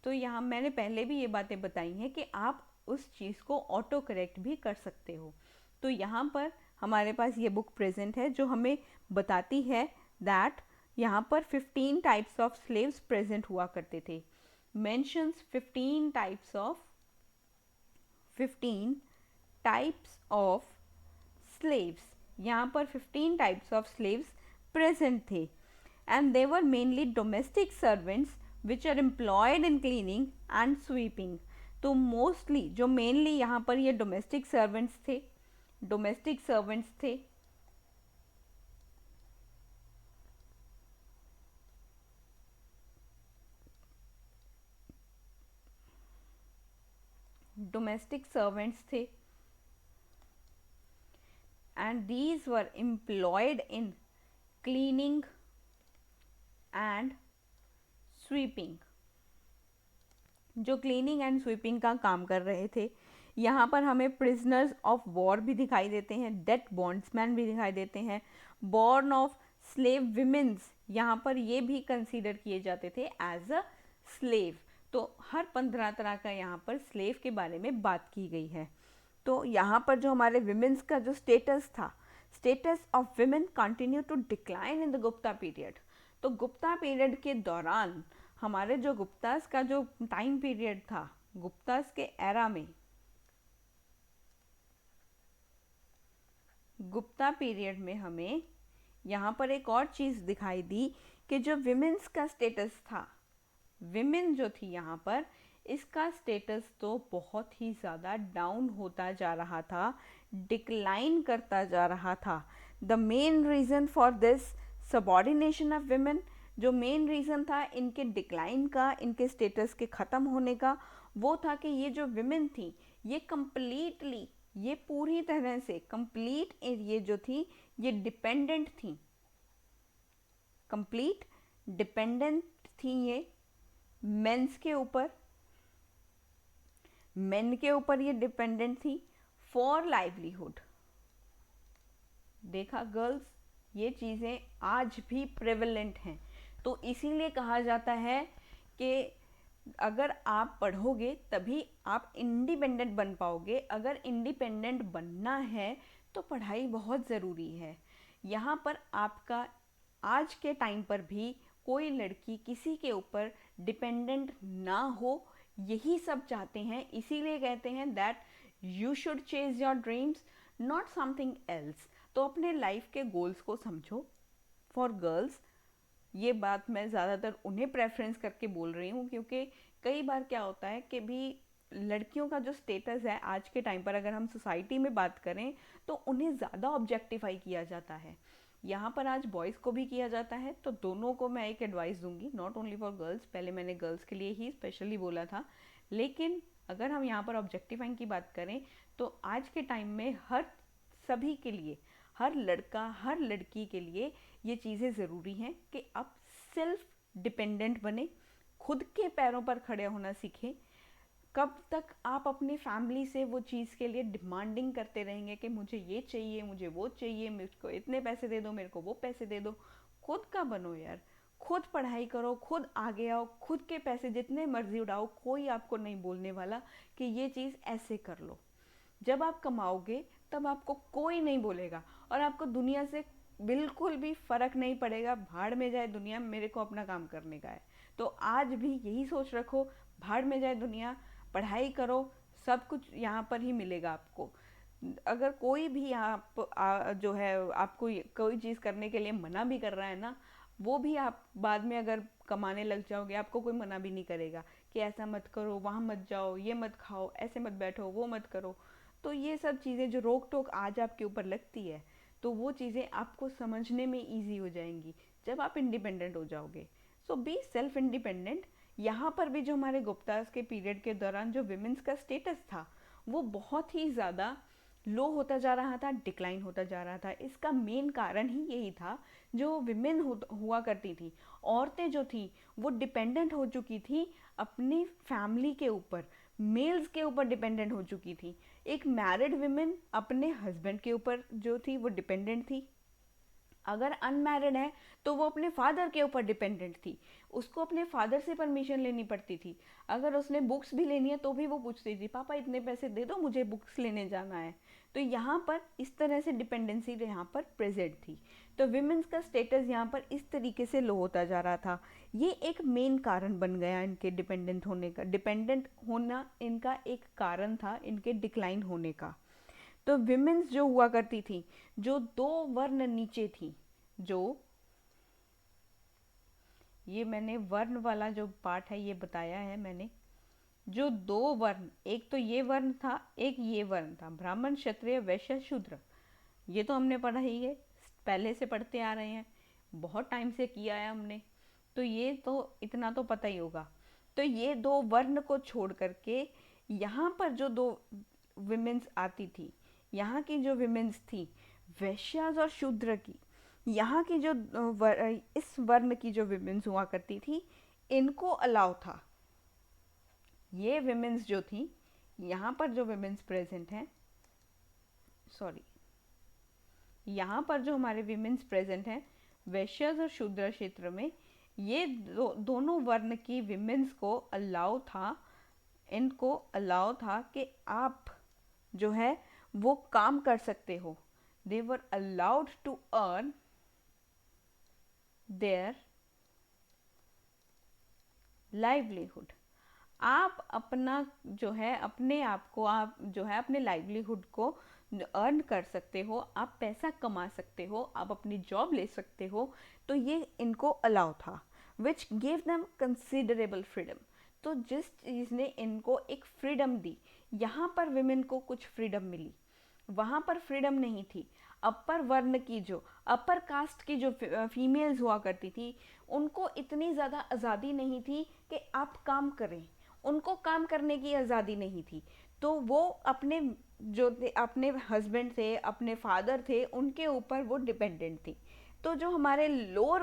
तो यहाँ मैंने पहले भी ये बातें बताई हैं कि आप उस चीज़ को ऑटो करेक्ट भी कर सकते हो। तो यहाँ पर हमारे पास ये बुक प्रेजेंट है जो हमें बताती है दैट यहाँ पर 15 टाइप्स ऑफ स्लेव्स प्रेजेंट हुआ करते थे, mentions 15 types of 15 types of slaves, यहाँ पर 15 टाइप्स ऑफ स्लेव्स प्रेजेंट थे and they were mainly domestic servants which are employed in cleaning and sweeping. तो मोस्टली जो मेनली यहाँ पर ये डोमेस्टिक सर्वेंट्स थे, डोमेस्टिक सर्वेंट्स थे। डोमेस्टिक सर्वेंट्स थे and these were employed in cleaning and sweeping, जो क्लीनिंग एंड स्वीपिंग का काम कर रहे थे। यहाँ पर हमें प्रिजनर्स ऑफ वॉर भी दिखाई देते हैं, डेथ बॉन्ड्समैन भी दिखाई देते हैं, बॉर्न ऑफ स्लेव विमेंस यहाँ पर ये भी कंसीडर किए जाते थे एज अ स्लेव। तो हर 15 तरह का यहाँ पर स्लेव के बारे में बात की गई है। तो यहाँ पर जो हमारे विमेंस का जो स्टेटस था, status of women continue to decline in the Gupta period. तो गुप्ता पीरियड के दौरान हमारे जो गुप्तास का जो टाइम पीरियड था, गुप्तास के एरा में, गुप्ता पीरियड में हमें यहाँ पर एक और चीज़ दिखाई दी कि जो विमेंस का स्टेटस था, विमेन जो थी यहाँ पर, इसका स्टेटस तो बहुत ही ज़्यादा डाउन होता जा रहा था, डिक्लाइन करता जा रहा था। The main reason for this subordination of women, जो मेन रीज़न था इनके डिक्लाइन का, इनके स्टेटस के ख़त्म होने का, वो था कि ये जो विमेन थी ये कम्प्लीटली, ये पूरी तरह से कंप्लीट ये जो थी ये डिपेंडेंट थी, कंप्लीट डिपेंडेंट थी ये मेंस के ऊपर, मेन के ऊपर ये डिपेंडेंट थी फॉर लाइवलीहुड। देखा गर्ल्स, ये चीज़ें आज भी प्रेवलेंट हैं। तो इसीलिए कहा जाता है कि अगर आप पढ़ोगे तभी आप इंडिपेंडेंट बन पाओगे। अगर इंडिपेंडेंट बनना है तो पढ़ाई बहुत ज़रूरी है। यहाँ पर आपका आज के टाइम पर भी कोई लड़की किसी के ऊपर डिपेंडेंट ना हो, यही सब चाहते हैं। इसीलिए कहते हैं that you should chase your dreams, not something else. तो अपने लाइफ के गोल्स को समझो। फॉर गर्ल्स, ये बात मैं ज़्यादातर उन्हें प्रेफरेंस करके बोल रही हूँ, क्योंकि कई बार क्या होता है कि भी लड़कियों का जो स्टेटस है आज के टाइम पर, अगर हम सोसाइटी में बात करें तो उन्हें ज़्यादा ऑब्जेक्टिफाई किया जाता है। यहाँ पर आज बॉयज़ को भी किया जाता है। तो दोनों को मैं एक एडवाइस दूंगी, नॉट ओनली फॉर गर्ल्स। पहले मैंने गर्ल्स के लिए ही स्पेशली बोला था, लेकिन अगर हम यहाँ पर ऑब्जेक्टिफाइंग की बात करें तो आज के टाइम में हर सभी के लिए, हर लड़का हर लड़की के लिए ये चीज़ें ज़रूरी हैं कि आप सेल्फ डिपेंडेंट बने, खुद के पैरों पर खड़े होना सीखें। कब तक आप अपनी फैमिली से वो चीज़ के लिए डिमांडिंग करते रहेंगे कि मुझे ये चाहिए, मुझे वो चाहिए, मुझको इतने पैसे दे दो, मेरे को वो पैसे दे दो। खुद का बनो यार, खुद पढ़ाई करो, खुद आगे आओ, खुद के पैसे जितने मर्जी उड़ाओ, कोई आपको नहीं बोलने वाला कि ये चीज़ ऐसे कर लो। जब आप कमाओगे तब आपको कोई नहीं बोलेगा और आपको दुनिया से बिल्कुल भी फ़र्क नहीं पड़ेगा। भाड़ में जाए दुनिया, मेरे को अपना काम करने का है। तो आज भी यही सोच रखो, भाड़ में जाए दुनिया, पढ़ाई करो, सब कुछ यहाँ पर ही मिलेगा आपको। अगर कोई भी जो है आपको कोई चीज़ करने के लिए मना भी कर रहा है ना, वो भी आप बाद में अगर कमाने लग जाओगे आपको कोई मना भी नहीं करेगा कि ऐसा मत करो, वहाँ मत जाओ, ये मत खाओ, ऐसे मत बैठो, वो मत करो। तो ये सब चीज़ें जो रोक टोक आज आपके ऊपर लगती है, तो वो चीज़ें आपको समझने में ईजी हो जाएंगी जब आप इंडिपेंडेंट हो जाओगे। सो बी सेल्फ इंडिपेंडेंट। यहाँ पर भी जो हमारे गुप्तास के पीरियड के दौरान जो विमेंस का स्टेटस था वो बहुत ही ज़्यादा लो होता जा रहा था, डिक्लाइन होता जा रहा था। इसका मेन कारण ही यही था, जो विमेन हुआ करती थी, औरतें जो थी वो डिपेंडेंट हो चुकी थी अपनी फैमिली के ऊपर, मेल्स के ऊपर डिपेंडेंट हो चुकी थी। एक मैरिड विमेन अपने हस्बैंड के ऊपर जो थी वो डिपेंडेंट थी, अगर अनमैरिड है तो वो अपने फादर के ऊपर डिपेंडेंट थी, उसको अपने फादर से परमिशन लेनी पड़ती थी। अगर उसने बुक्स भी लेनी है तो भी वो पूछती थी, पापा इतने पैसे दे दो, मुझे बुक्स लेने जाना है। तो यहाँ पर इस तरह से डिपेंडेंसी यहाँ पर प्रेजेंट थी। तो विमेंस का स्टेटस यहाँ पर इस तरीके से लो होता जा रहा था। ये एक मेन कारण बन गया इनके डिपेंडेंट होने का, डिपेंडेंट होना इनका एक कारण था इनके डिक्लाइन होने का। तो विमेंस जो हुआ करती थी, जो दो वर्ण नीचे थी, जो ये मैंने वर्ण वाला जो पार्ट है ये बताया है मैंने, जो दो वर्ण, एक तो ये वर्ण था, एक ये वर्ण था, ब्राह्मण क्षत्रिय वैश्य शूद्र, ये तो हमने पढ़ा ही है, पहले से पढ़ते आ रहे हैं, बहुत टाइम से किया है हमने, तो ये तो इतना तो पता ही होगा। तो ये दो वर्ण को छोड़ करके यहाँ पर जो दो विमेंस आती थी, यहाँ की जो विमेंस थी वैश्याज और शूद्र की, यहाँ की जो इस वर्ण की जो विमेंस हुआ करती थी, इनको अलाउ था, ये विमेंस जो थी, यहाँ पर जो विमेंस प्रेजेंट हैं, सॉरी, यहाँ पर जो हमारे विमेंस प्रेजेंट हैं वैश्याज और शूद्र क्षेत्र में, ये दोनों वर्ण की विमेंस को अलाउ था, इनको अलाउ था कि आप जो है वो काम कर सकते हो। They were allowed to earn their livelihood. आप अपना जो है अपने आप को, आप जो है अपने लाइवलीहुड को अर्न कर सकते हो, आप पैसा कमा सकते हो, आप अपनी जॉब ले सकते हो। तो ये इनको अलाउ था, which gave them considerable freedom. तो जिस चीज़ ने इनको एक फ्रीडम दी, यहाँ पर विमेन को कुछ फ्रीडम मिली, वहाँ पर फ्रीडम नहीं थी। अपर वर्ण की जो अपर कास्ट की जो फीमेल्स हुआ करती थी, उनको इतनी ज़्यादा आज़ादी नहीं थी कि आप काम करें, उनको काम करने की आज़ादी नहीं थी। तो वो अपने जो अपने हस्बैंड थे, अपने फादर थे, उनके ऊपर वो डिपेंडेंट थी। तो जो हमारे लोअर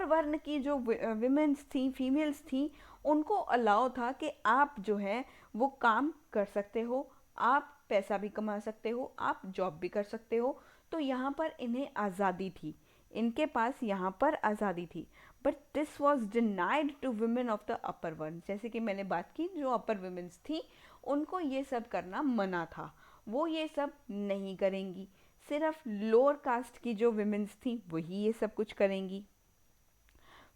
वर्ण की जो विमेंस थी, फीमेल्स थी, उनको अलाउ था कि आप जो है वो काम कर सकते हो, आप पैसा भी कमा सकते हो, आप जॉब भी कर सकते हो। तो यहाँ पर इन्हें आज़ादी थी, इनके पास यहाँ पर आज़ादी थी। But this was denied to women of the upper one. जैसे कि मैंने बात की, जो अपर वुमेन्स थी उनको ये सब करना मना था, वो ये सब नहीं करेंगी, सिर्फ लोअर कास्ट की जो वुमेन्स थी वही ये सब कुछ करेंगी।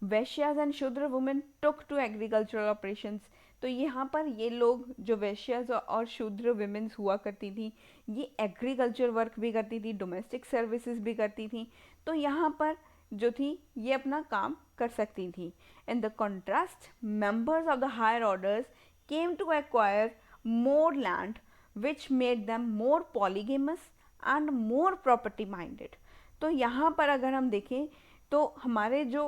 Vaishyas and Shudra women took to agricultural operations. तो यहाँ पर ये लोग जो वैश्याज और शूद्र वुमेन्स हुआ करती थी, ये एग्रीकल्चर वर्क भी करती थी, डोमेस्टिक सर्विसेज भी करती थी। तो यहाँ पर जो थी ये अपना काम कर सकती थी। In the contrast, members of the higher orders came to acquire more land which made them more polygamous and more property minded. तो यहाँ पर अगर हम देखें तो हमारे जो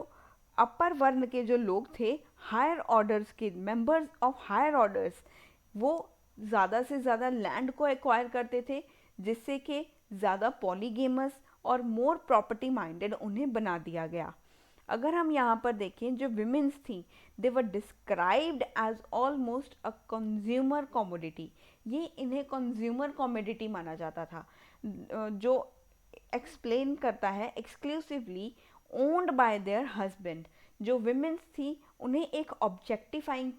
अपर वर्ण के जो लोग थे, हायर ऑर्डर्स के मेंबर्स ऑफ हायर ऑर्डर्स, वो ज़्यादा से ज़्यादा लैंड को एक्वायर करते थे, जिससे कि ज़्यादा पॉलीगेमस और मोर प्रॉपर्टी माइंडेड उन्हें बना दिया गया। अगर हम यहाँ पर देखें, जो विमेंस थी, they were described as almost a consumer commodity. ये इन्हें कंज्यूमर कॉमोडिटी माना जाता था, जो एक्सप्लेन करता है exclusively owned by their husband. जो विमेंस थी उन्हें एक ऑब्जेक्टिफाइंग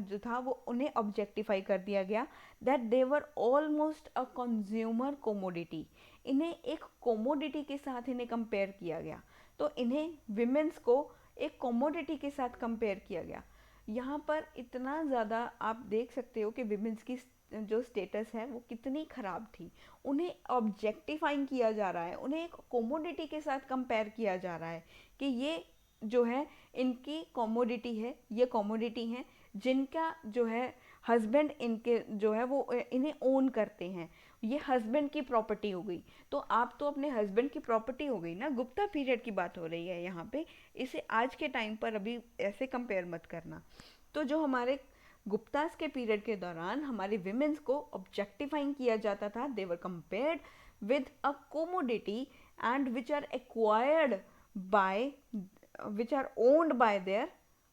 जो था वो उन्हें ऑब्जेक्टिफाई कर दिया गया, that they were almost a consumer commodity. इन्हें एक कोमोडिटी के साथ इन्हें कंपेयर किया गया। तो इन्हें विमेंस को एक कोमोडिटी के साथ कंपेयर किया गया। यहाँ पर इतना ज़्यादा आप देख सकते हो कि विमेंस की जो स्टेटस है वो कितनी ख़राब थी। उन्हें ऑब्जेक्टिफाइंग किया जा रहा है, उन्हें एक कोमोडिटी के साथ कंपेयर किया जा रहा है कि ये जो है इनकी कॉमोडिटी है, ये कॉमोडिटी हैं जिनका जो है हस्बैंड इनके जो है वो इन्हें ओन करते हैं, ये हस्बैंड की प्रॉपर्टी हो गई। तो आप तो अपने हस्बैंड की प्रॉपर्टी हो गई ना। गुप्ता पीरियड की बात हो रही है यहाँ पे, इसे आज के टाइम पर अभी ऐसे कंपेयर मत करना। तो जो हमारे गुप्तास के पीरियड के दौरान हमारे विमेंस को ऑब्जेक्टिफाइंग किया जाता था, they were compared with a commodity and which are acquired by, which are owned by their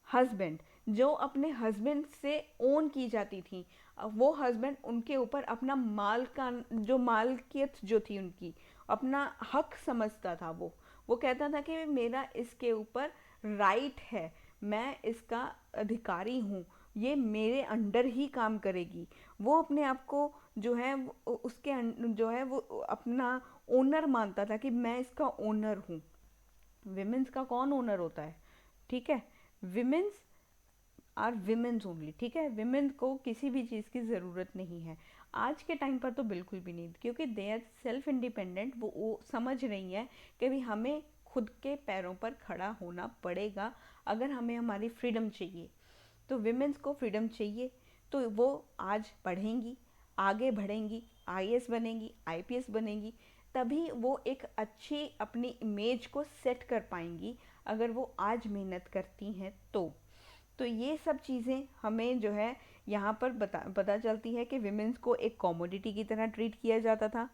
husband, जो अपने हस्बैंड से ओन की जाती थी। वो हस्बैंड उनके ऊपर अपना माल का जो मालकियत जो थी उनकी, अपना हक समझता था। वो कहता था कि मेरा इसके ऊपर राइट है, मैं इसका अधिकारी हूँ, ये मेरे अंडर ही काम करेगी। वो अपने आप को जो है उसके जो है वो अपना ओनर मानता था कि मैं इसका ओनर हूँ। विमेंस का कौन ओनर होता है? ठीक है, विमेंस आर विमेंस ओनली। ठीक है, विमेन को किसी भी चीज़ की ज़रूरत नहीं है आज के टाइम पर, तो बिल्कुल भी नहीं, क्योंकि दे आर सेल्फ इंडिपेंडेंट। वो समझ रही हैं कि भी हमें खुद के पैरों पर खड़ा होना पड़ेगा अगर हमें हमारी फ्रीडम चाहिए। तो विमेंस को फ्रीडम चाहिए, तो वो आज पढ़ेंगी, आगे बढ़ेंगी, आईएएस बनेंगी, आईपीएस बनेंगी, तभी वो एक अच्छी अपनी इमेज को सेट कर पाएंगी अगर वो आज मेहनत करती हैं तो ये सब चीज़ें हमें जो है यहाँ पर पता चलती है कि विमेंस को एक कॉमोडिटी की तरह ट्रीट किया जाता था।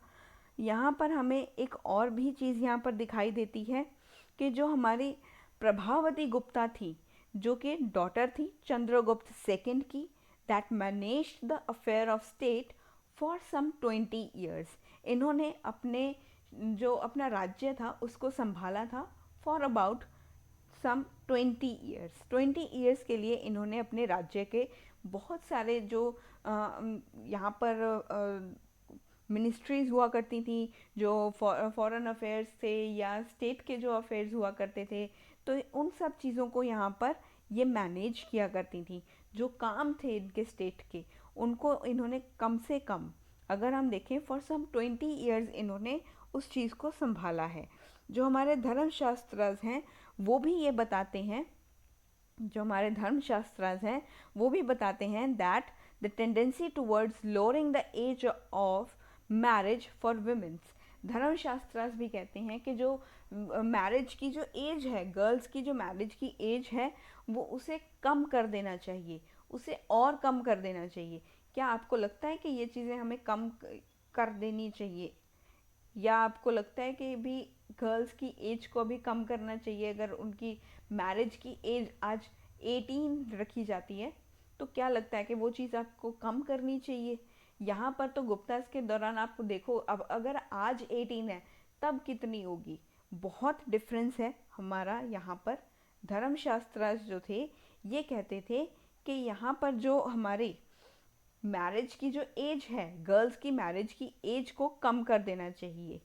यहाँ पर हमें एक और भी चीज़ यहाँ पर दिखाई देती है कि जो हमारी प्रभावती गुप्ता थी, जो कि डॉटर थी चंद्रगुप्त सेकंड की, that managed the affair of state for some 20 years. इन्होंने अपने जो अपना राज्य था उसको संभाला था फॉर अबाउट सम 20 ईयर्स के लिए इन्होंने अपने राज्य के बहुत सारे जो यहाँ पर मिनिस्ट्रीज़ हुआ करती थी, जो फॉरेन अफेयर्स थे या स्टेट के जो अफेयर्स हुआ करते थे, तो उन सब चीज़ों को यहाँ पर ये मैनेज किया करती थी। जो काम थे इनके स्टेट के, उनको इन्होंने कम से कम, अगर हम देखें फॉर सम 20 ईयर्स इन्होंने उस चीज़ को संभाला है। जो हमारे धर्मशास्त्र हैं वो भी ये बताते हैं, जो हमारे धर्मशास्त्रास हैं वो भी बताते हैं that the tendency towards lowering the age of marriage for womens. Dharmashastras भी कहते हैं कि जो मैरिज की जो एज है, गर्ल्स की जो मैरिज की एज है, वो उसे कम कर देना चाहिए, उसे और कम कर देना चाहिए। क्या आपको लगता है कि ये चीज़ें हमें कम कर देनी चाहिए, या आपको लगता है कि भी गर्ल्स की एज को भी कम करना चाहिए? अगर उनकी मैरिज की एज आज 18 रखी जाती है, तो क्या लगता है कि वो चीज़ आपको कम करनी चाहिए? यहाँ पर तो गुप्तास के दौरान आप देखो, अब अगर आज 18 है तब कितनी होगी, बहुत डिफरेंस है हमारा यहाँ पर। धर्मशास्त्र जो थे ये कहते थे कि यहाँ पर जो हमारी मैरिज की जो एज है, गर्ल्स की मैरिज की एज को कम कर देना चाहिए।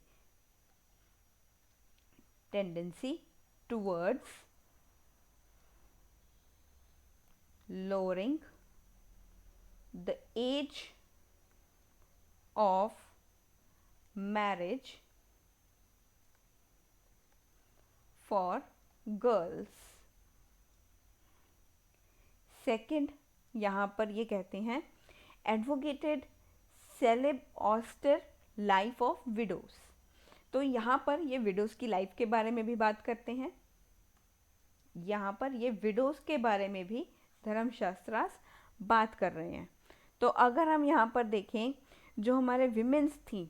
Tendency towards lowering the age of marriage for girls। Second, यहाँ पर ये कहते हैं advocated celibate austere life of widows. तो यहाँ पर ये विडोज की लाइफ के बारे में भी बात करते हैं। यहाँ पर ये विडोज के बारे में भी धर्मशास्त्रास बात कर रहे हैं। तो अगर हम यहाँ पर देखें, जो हमारे विमेंस थी,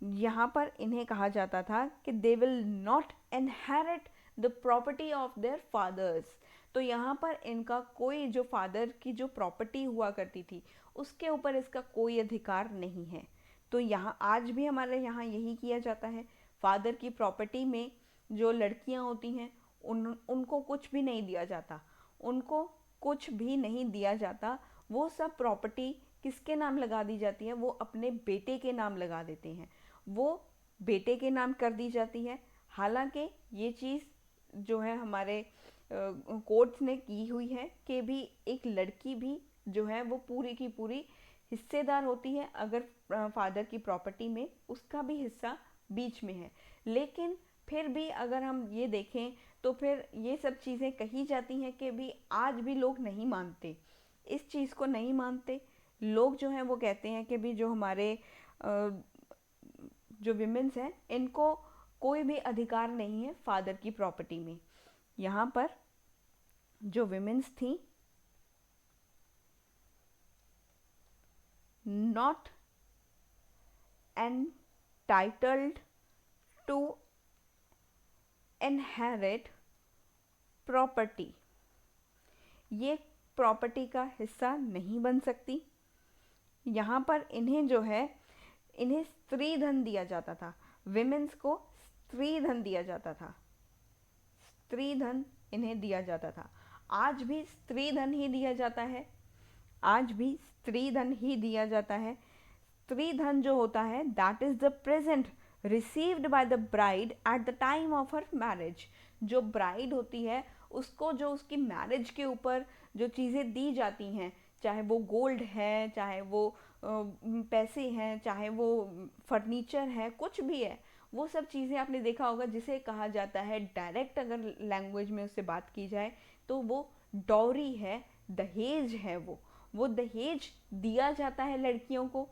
यहाँ पर इन्हें कहा जाता था कि they will not inherit the property of their fathers. तो यहाँ पर इनका कोई, जो फादर की जो प्रॉपर्टी हुआ करती थी उसके ऊपर इसका कोई अधिकार नहीं है। तो यहाँ आज भी हमारे यहाँ यही किया जाता है। फादर की प्रॉपर्टी में जो लड़कियाँ होती हैं उनको कुछ भी नहीं दिया जाता, उनको कुछ भी नहीं दिया जाता। वो सब प्रॉपर्टी किसके नाम लगा दी जाती है? वो अपने बेटे के नाम लगा देते हैं, वो बेटे के नाम कर दी जाती है। हालांकि ये चीज़ जो है हमारे कोर्ट्स ने की हुई है कि भी एक लड़की भी जो है वो पूरी की पूरी हिस्सेदार होती है अगर फादर की प्रॉपर्टी में उसका भी हिस्सा बीच में है। लेकिन फिर भी अगर हम ये देखें तो फिर ये सब चीज़ें कही जाती हैं कि भी आज भी लोग नहीं मानते, इस चीज़ को नहीं मानते। लोग जो हैं वो कहते हैं कि भी जो हमारे जो विमेंस हैं इनको कोई भी अधिकार नहीं है फादर की प्रॉपर्टी में। यहाँ पर जो विमेंस थी not entitled to inherit property, ये प्रॉपर्टी का हिस्सा नहीं बन सकती। यहाँ पर इन्हें जो है, इन्हें स्त्री धन दिया जाता था। विमेंस को स्त्री धन दिया जाता था, स्त्री धन इन्हें दिया जाता था। आज भी स्त्री धन ही दिया जाता है, आज भी स्त्री धन ही दिया जाता है। स्त्री धन जो होता है that is the present received by the bride at the time of her marriage. जो ब्राइड होती है उसको जो उसकी मैरिज के ऊपर जो चीज़ें दी जाती हैं, चाहे वो गोल्ड है, चाहे वो पैसे हैं, चाहे वो फर्नीचर है, कुछ भी है, वो सब चीज़ें आपने देखा होगा जिसे कहा जाता है, डायरेक्ट अगर लैंग्वेज में उससे बात की जाए तो वो डॉरी है, दहेज है। वो दहेज दिया जाता है लड़कियों को,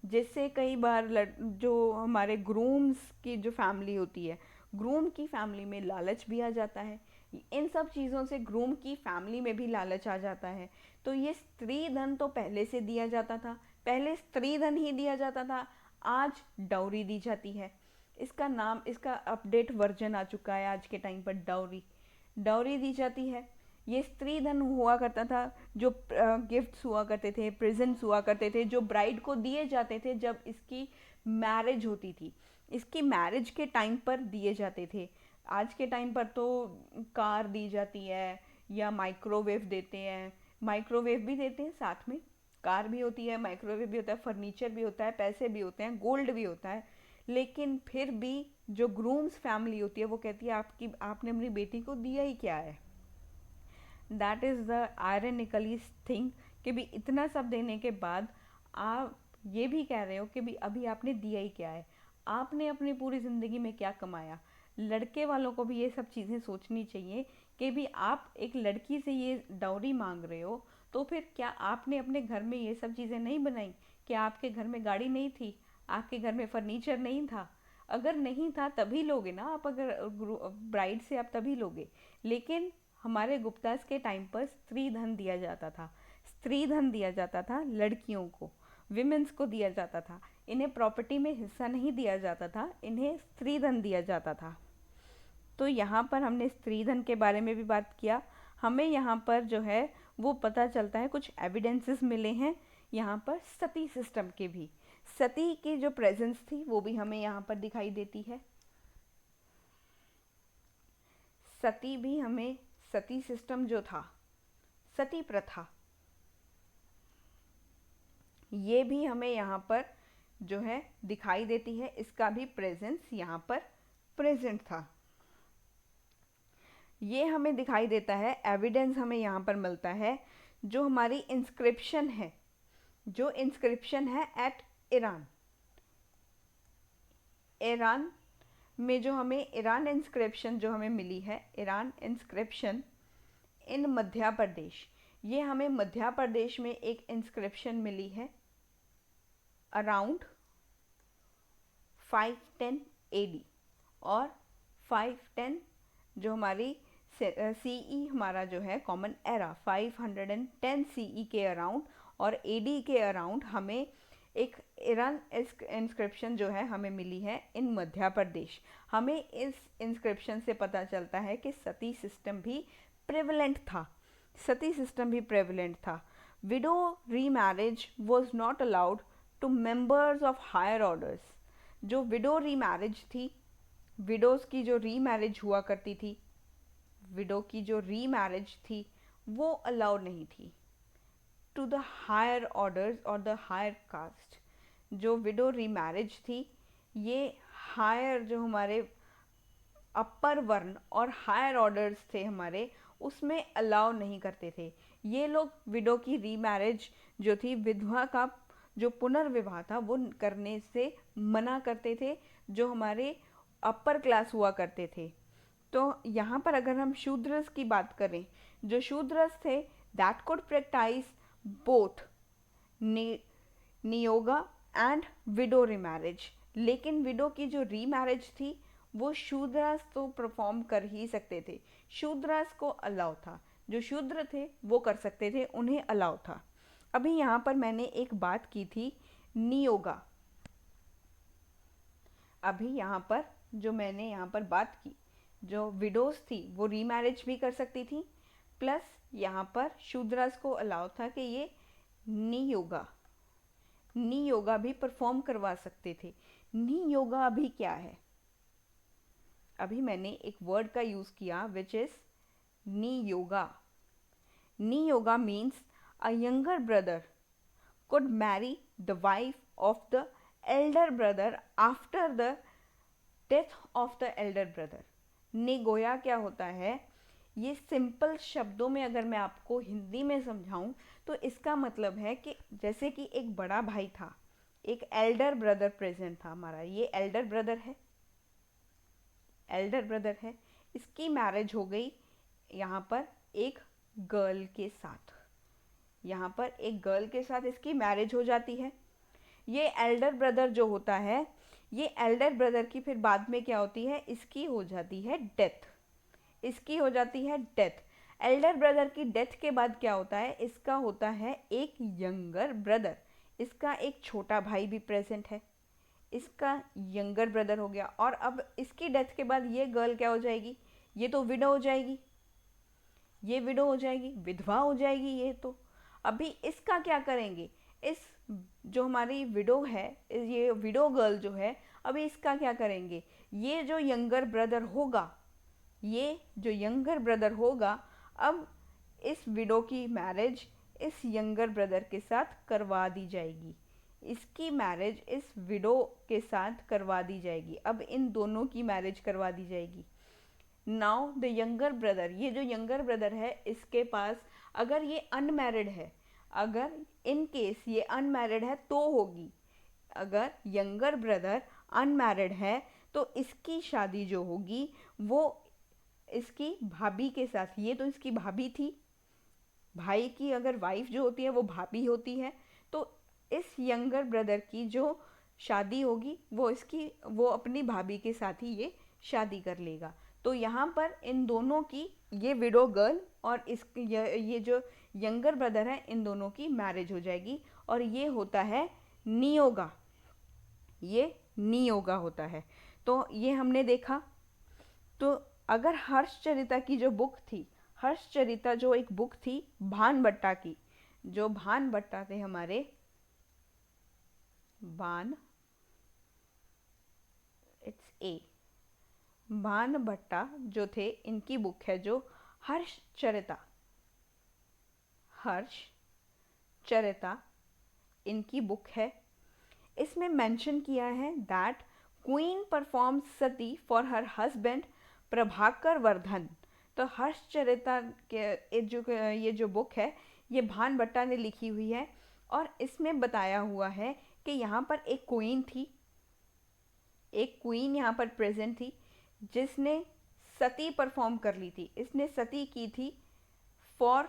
जिससे कई बार जो हमारे ग्रूम्स की जो फैमिली होती है, ग्रूम की फैमिली में लालच भी आ जाता है। इन सब चीज़ों से ग्रूम की फैमिली में भी लालच आ जाता है। तो ये स्त्री धन तो पहले से दिया जाता था, पहले स्त्री धन ही दिया जाता था, आज डाउरी दी जाती है। इसका नाम, इसका अपडेट वर्जन आ चुका है आज के टाइम पर, डाउरी, डाउरी दी जाती है। ये स्त्री धन हुआ करता था, जो गिफ्ट्स हुआ करते थे, प्रेजेंट्स हुआ करते थे, जो ब्राइड को दिए जाते थे जब इसकी मैरिज होती थी, इसकी मैरिज के टाइम पर दिए जाते थे। आज के टाइम पर तो कार दी जाती है या माइक्रोवेव देते हैं, माइक्रोवेव भी देते हैं साथ में, कार भी होती है, माइक्रोवेव भी होता है, फर्नीचर भी होता है, पैसे भी होते हैं, गोल्ड भी होता है। लेकिन फिर भी जो ग्रूम्स फैमिली होती है वो कहती है आपने अपनी बेटी को दिया ही क्या है। That is the ironically thing कि भी इतना सब देने के बाद आप ये भी कह रहे हो कि भी अभी आपने दिया ही क्या है, आपने अपनी पूरी ज़िंदगी में क्या कमाया। लड़के वालों को भी ये सब चीज़ें सोचनी चाहिए कि भी आप एक लड़की से ये डाउरी मांग रहे हो, तो फिर क्या आपने अपने घर में ये सब चीज़ें नहीं बनाई? क्या आपके घर में गाड़ी नहीं थी? आपके घर में फर्नीचर नहीं था? अगर नहीं था तभी लोगे ना आप, अगर ब्राइड से आप तभी लोगे। लेकिन हमारे गुप्तास के टाइम पर स्त्री धन दिया जाता था, स्त्री धन दिया जाता था लड़कियों को, विमेंस को दिया जाता था। इन्हें प्रॉपर्टी में हिस्सा नहीं दिया जाता था, इन्हें स्त्री धन दिया जाता था। तो यहाँ पर हमने स्त्री धन के बारे में भी बात किया। हमें यहाँ पर जो है वो पता चलता है, कुछ एविडेंसेस मिले हैं यहाँ पर सती सिस्टम के भी। सती की जो प्रेजेंस थी वो भी हमें यहाँ पर दिखाई देती है। सती भी हमें, सती सिस्टम जो था, सती प्रथा, ये भी हमें यहाँ पर जो है दिखाई देती है, इसका भी प्रेजेंस यहाँ पर प्रेजेंट था। ये हमें दिखाई देता है, एविडेंस हमें यहाँ पर मिलता है। जो हमारी इंस्क्रिप्शन है, जो इंस्क्रिप्शन है एट ईरान, ईरान में जो हमें ईरान इंस्क्रिप्शन जो हमें मिली है, ईरान इंस्क्रिप्शन इन मध्य प्रदेश, ये हमें मध्य प्रदेश में एक इंस्क्रिप्शन मिली है अराउंड 510 AD और 510 जो हमारी CE हमारा जो है कॉमन एरा 510 CE के अराउंड और AD के अराउंड हमें एक ईरान इंस्क्रिप्शन जो है हमें मिली है इन मध्य प्रदेश। हमें इस इंस्क्रिप्शन से पता चलता है कि सती सिस्टम भी प्रेवलेंट था, सती सिस्टम भी प्रेवलेंट था। Widow remarriage was not allowed to members of higher orders. जो विडो रीमैरिज थी, विडोज की जो रीमैरिज हुआ करती थी, विडो की जो रीमैरिज थी वो अलाउड नहीं थी टू द हायर ऑर्डर्स और द हायर कास्ट। जो विडो रीमैरिज थी ये हायर जो हमारे अपर वर्ण और हायर ऑर्डर्स थे हमारे, उसमें अलाउ नहीं करते थे। ये लोग विडो की रीमैरिज जो थी, विधवा का जो पुनर्विवाह था वो करने से मना करते थे, जो हमारे अपर क्लास हुआ करते थे। तो यहाँ पर अगर हम शूद्रस की बात करें, जो शूद्रस थे that could practice both niyoga and widow remarriage. लेकिन विडो की जो रीमैरिज थी वो शूद्रास तो परफॉर्म कर ही सकते थे, शूद्रास को अलाउ था, जो शूद्र थे वो कर सकते थे, उन्हें अलाउ था। अभी यहाँ पर मैंने एक बात की थी नियोगा, अभी यहाँ पर जो मैंने यहाँ पर बात की, जो विडोज थी वो रीमैरिज भी कर सकती थी, प्लस यहाँ पर शूद्रास को अलाउ था कि ये नियोगा भी परफॉर्म करवा सकते थे। नी योगा अभी क्या है? अभी मैंने एक वर्ड का यूज किया which is knee yoga. Knee yoga means a younger brother could marry the wife of the elder brother after the death of the elder brother. निगोया क्या होता है? ये सिंपल शब्दों में अगर मैं आपको हिंदी में समझाऊं तो इसका मतलब है कि जैसे कि एक बड़ा भाई था, एक एल्डर ब्रदर प्रेजेंट था हमारा, ये एल्डर ब्रदर है, एल्डर ब्रदर है, इसकी मैरिज हो गई यहाँ पर एक गर्ल के साथ, यहाँ पर एक गर्ल के साथ इसकी मैरिज हो जाती है. ये एल्डर ब्रदर जो होता है, ये एल्डर ब्रदर की फिर बाद में क्या होती है, इसकी हो जाती है डेथ, इसकी हो जाती है डेथ. एल्डर ब्रदर की डेथ के बाद क्या होता है, इसका होता है एक यंगर ब्रदर, इसका एक छोटा भाई भी प्रेजेंट है, इसका यंगर ब्रदर हो गया. और अब इसकी डेथ के बाद ये गर्ल क्या हो जाएगी, ये तो विडो हो जाएगी, ये विडो हो जाएगी, विधवा हो जाएगी ये तो. अभी इसका क्या करेंगे, इस जो हमारी विडो है, ये विडो गर्ल जो है, अभी इसका क्या करेंगे, ये जो यंगर ब्रदर होगा, ये जो यंगर ब्रदर होगा, अब इस विडो की मैरिज इस यंगर ब्रदर के साथ करवा दी जाएगी, इसकी मैरिज इस विडो के साथ करवा दी जाएगी. अब इन दोनों की मैरिज करवा दी जाएगी. नाउ द यंगर ब्रदर, ये जो यंगर ब्रदर है इसके पास, अगर ये अनमैरिड है, अगर इन केस ये अनमैरिड है तो होगी, अगर यंगर ब्रदर अनमैरिड है तो इसकी शादी जो होगी वो इसकी भाभी के साथ, ये तो इसकी भाभी थी, भाई की अगर वाइफ जो होती है वो भाभी होती है, तो इस यंगर ब्रदर की जो शादी होगी वो अपनी भाभी के साथ ही ये शादी कर लेगा. तो यहाँ पर इन दोनों की, ये विडो गर्ल और ये जो यंगर ब्रदर है, इन दोनों की मैरिज हो जाएगी. और ये होता है नियोगा, ये नियोगा होता है. तो ये हमने देखा. तो अगर हर्षचरिता की जो बुक थी, हर्षचरिता जो एक बुक थी भानभट्टा की, जो भानभट्टा थे हमारे, भानभट्टा जो थे, इनकी बुक है जो हर्षचरिता, हर्षचरिता इनकी बुक है. इसमें मेंशन किया है that queen perform Sati for her husband Prabhakar Vardhan. तो हर्षचरिता के ये जो बुक है ये भानभट्टा ने लिखी हुई है, और इसमें बताया हुआ है कि यहाँ पर एक क्वीन थी, एक क्वीन यहाँ पर प्रेजेंट थी जिसने सती परफॉर्म कर ली थी, इसने सती की थी फॉर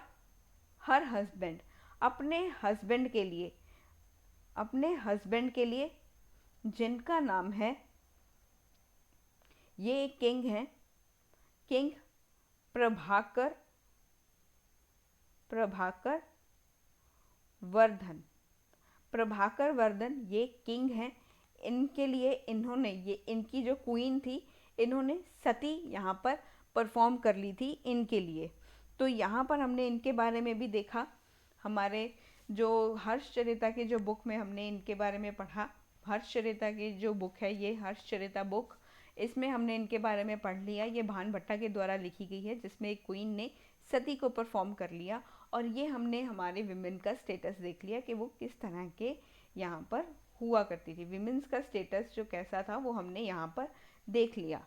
हर हस्बैंड, अपने हस्बैंड के लिए, अपने हस्बैंड के लिए जिनका नाम है, ये एक किंग है, किंग प्रभाकर वर्धन. प्रभाकर वर्धन ये किंग हैं, इनके लिए इन्होंने, ये इनकी जो क्वीन थी, इन्होंने सती यहाँ पर परफॉर्म कर ली थी इनके लिए. तो यहाँ पर हमने इनके बारे में भी देखा, हमारे जो हर्षचरिता की जो बुक में हमने इनके बारे में पढ़ा. हर्षचरिता की जो बुक है ये हर्षचरिता बुक, इसमें हमने इनके बारे में पढ़ लिया. ये भानभट्टा के द्वारा लिखी गई है जिसमें एक क्वीन ने सती को परफॉर्म कर लिया, और ये हमने हमारे विमेन का स्टेटस देख लिया कि वो किस तरह के यहाँ पर हुआ करती थी, विमेन्स का स्टेटस जो कैसा था वो हमने यहाँ पर देख लिया.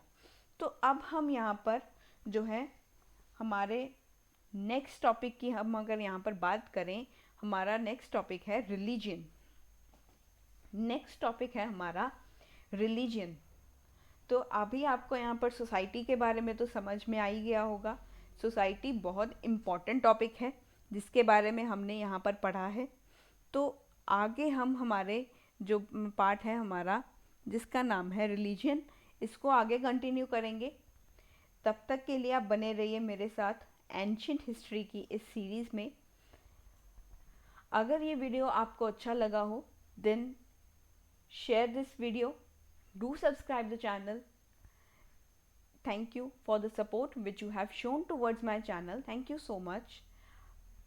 तो अब हम यहाँ पर जो है हमारे नेक्स्ट टॉपिक की हम अगर यहाँ पर बात करें, हमारा नेक्स्ट टॉपिक है रिलीजन. नेक्स्ट टॉपिक है हमारा रिलीजन. तो अभी आपको यहाँ पर सोसाइटी के बारे में तो समझ में आ ही गया होगा. सोसाइटी बहुत इम्पॉर्टेंट टॉपिक है जिसके बारे में हमने यहाँ पर पढ़ा है. तो आगे हम हमारे जो पार्ट है हमारा जिसका नाम है रिलीजन, इसको आगे कंटिन्यू करेंगे. तब तक के लिए आप बने रहिए मेरे साथ एंशिएंट हिस्ट्री की इस सीरीज़ में. अगर ये वीडियो आपको अच्छा लगा हो then share this video, do subscribe the channel. Thank you for the support which you have shown towards my channel, thank you so much.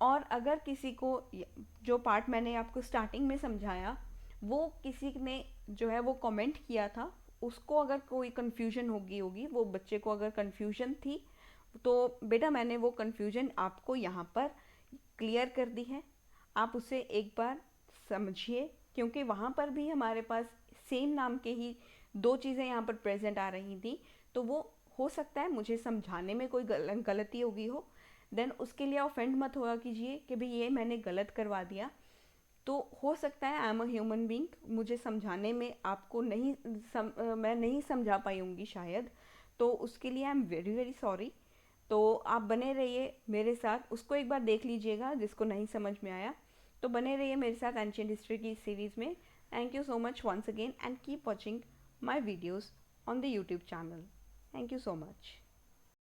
और अगर किसी को जो पार्ट मैंने आपको स्टार्टिंग में समझाया वो किसी ने जो है वो कमेंट किया था, उसको अगर कोई कन्फ्यूजन होगी, वो बच्चे को अगर कन्फ्यूजन थी, तो बेटा मैंने वो कन्फ्यूजन आपको यहाँ पर क्लियर कर दी है। आप उसे एक बार समझिए, क्योंकि वहाँ पर भी हमारे पास सेम नाम के ही दो चीज़ें यहाँ पर प्रेजेंट आ रही थी। तो वो हो सकता है मुझे समझाने में कोई गलती होगी हो, देन उसके लिए ऑफेंड मत हुआ कीजिए कि भाई ये मैंने गलत करवा दिया। तो हो सकता है I am a human being, मुझे समझाने में आपको मैं नहीं समझा पाई होंगी शायद, तो उसके लिए I am very very sorry. तो आप बने रहिए मेरे साथ, उसको एक बार देख लीजिएगा जिसको नहीं समझ में आया। तो बने रहिए मेरे साथ एंशिएंट हिस्ट्री की इस सीरीज़ में। Thank you so much once again and keep watching my videos on the YouTube channel. Thank you so much.